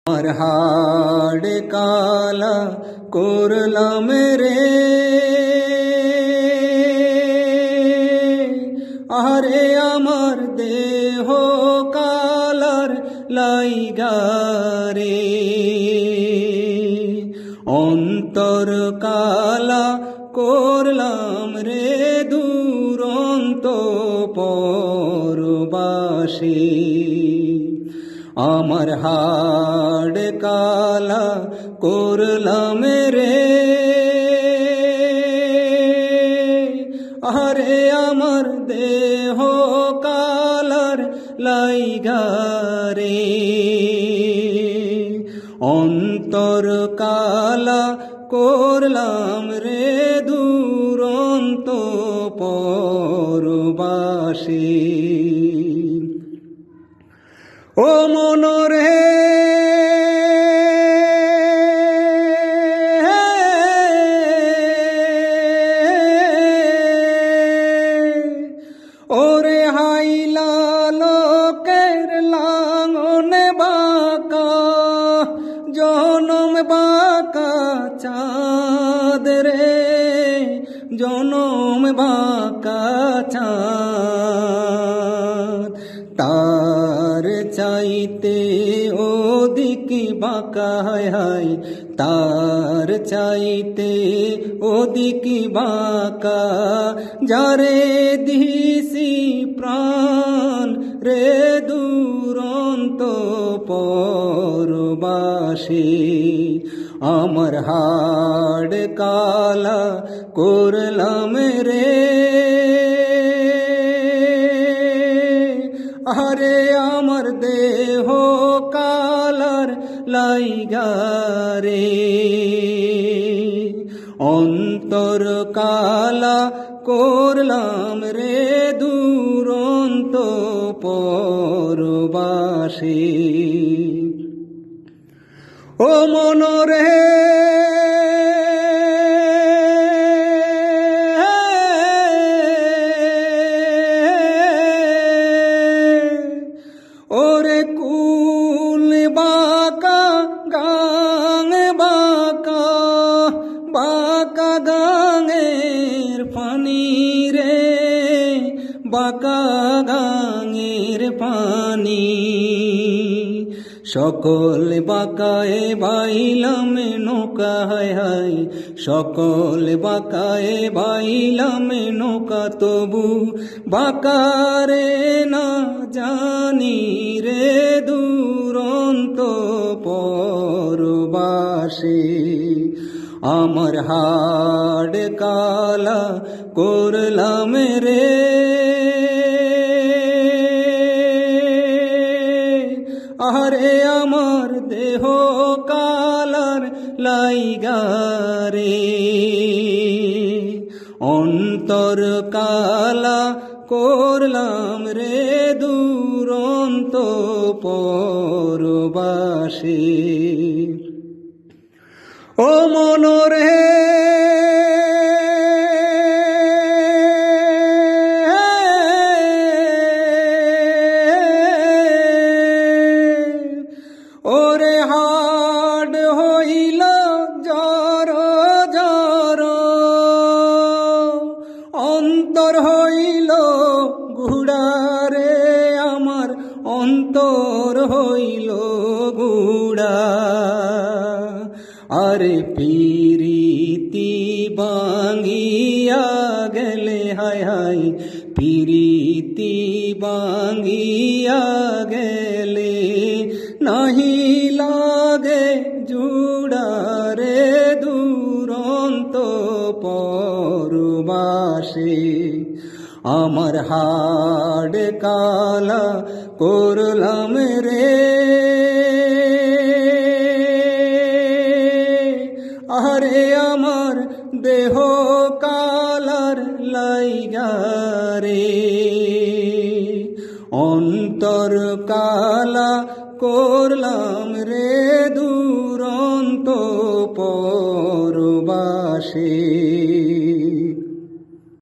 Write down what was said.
আমার হাড় কালা করলাম রে, আরে আমার দেহ কালার লাইগা রে, অন্তর কালা করলাম রে দুরন্ত পরবাসী। আমার হাড় কালা করলাম রে, আরে আমার দেহ কালার লাইগা রে, অন্তর কালা করলাম রে দুরন্ত পরবাসী। ও মনরে ওরে হাইলা লোকের লাঙনে বাঁকা, জনম বাঁকা চাঁদ রে, জনম বাঁকা চাঁদ, তার চাইতে ওদিক বাঁকা হায়, তার চাইতে ওদিক বাঁকা, যারে দিছি প্রাণ রে দুরন্ত পরবাসী। আমার হাড় কালা করলাম রে, আরে আমার দেহ কালার লাইগা রে, অন্তর কালা করলাম রে দুরন্ত পরবাসী। ও মনরে ওরে কুল বাঁকা গাং বাঁকা, বাঁকা গাঙের পানি রে, বাঁকা গাঙের পানি, সকল বাঁকায়ে বাইলাম নৌকা হায়, সকল বাঁকায়ে বাইলাম নৌকা, তবু বাঁকারে না জানি রে দুরন্ত পরবাসী। আমার হাড় কালা করলাম রে, আরে আমার দেহ কালার লাইগা রে, অন্তর কালা করলাম রে দুরন্ত পরবাসী। ও মনরে ওরে হাড় হইল জর জর, অন্তর হইল গুড়ারে, আমার অন্তর হইল গুড়া, আরে পিরিতি বাঙ্গিয়া গেলে হায় হায়, পিরিতি বাঙ্গিয়া গেলে নাহি লাগে জুড়ারে দুরন্ত পরবাসী। আমার হাড় কালা করলাম রে, আরে আমার দেহ কালার লাইগা রে, অন্তর কালা করলাম রে দুরন্ত পরবাসী।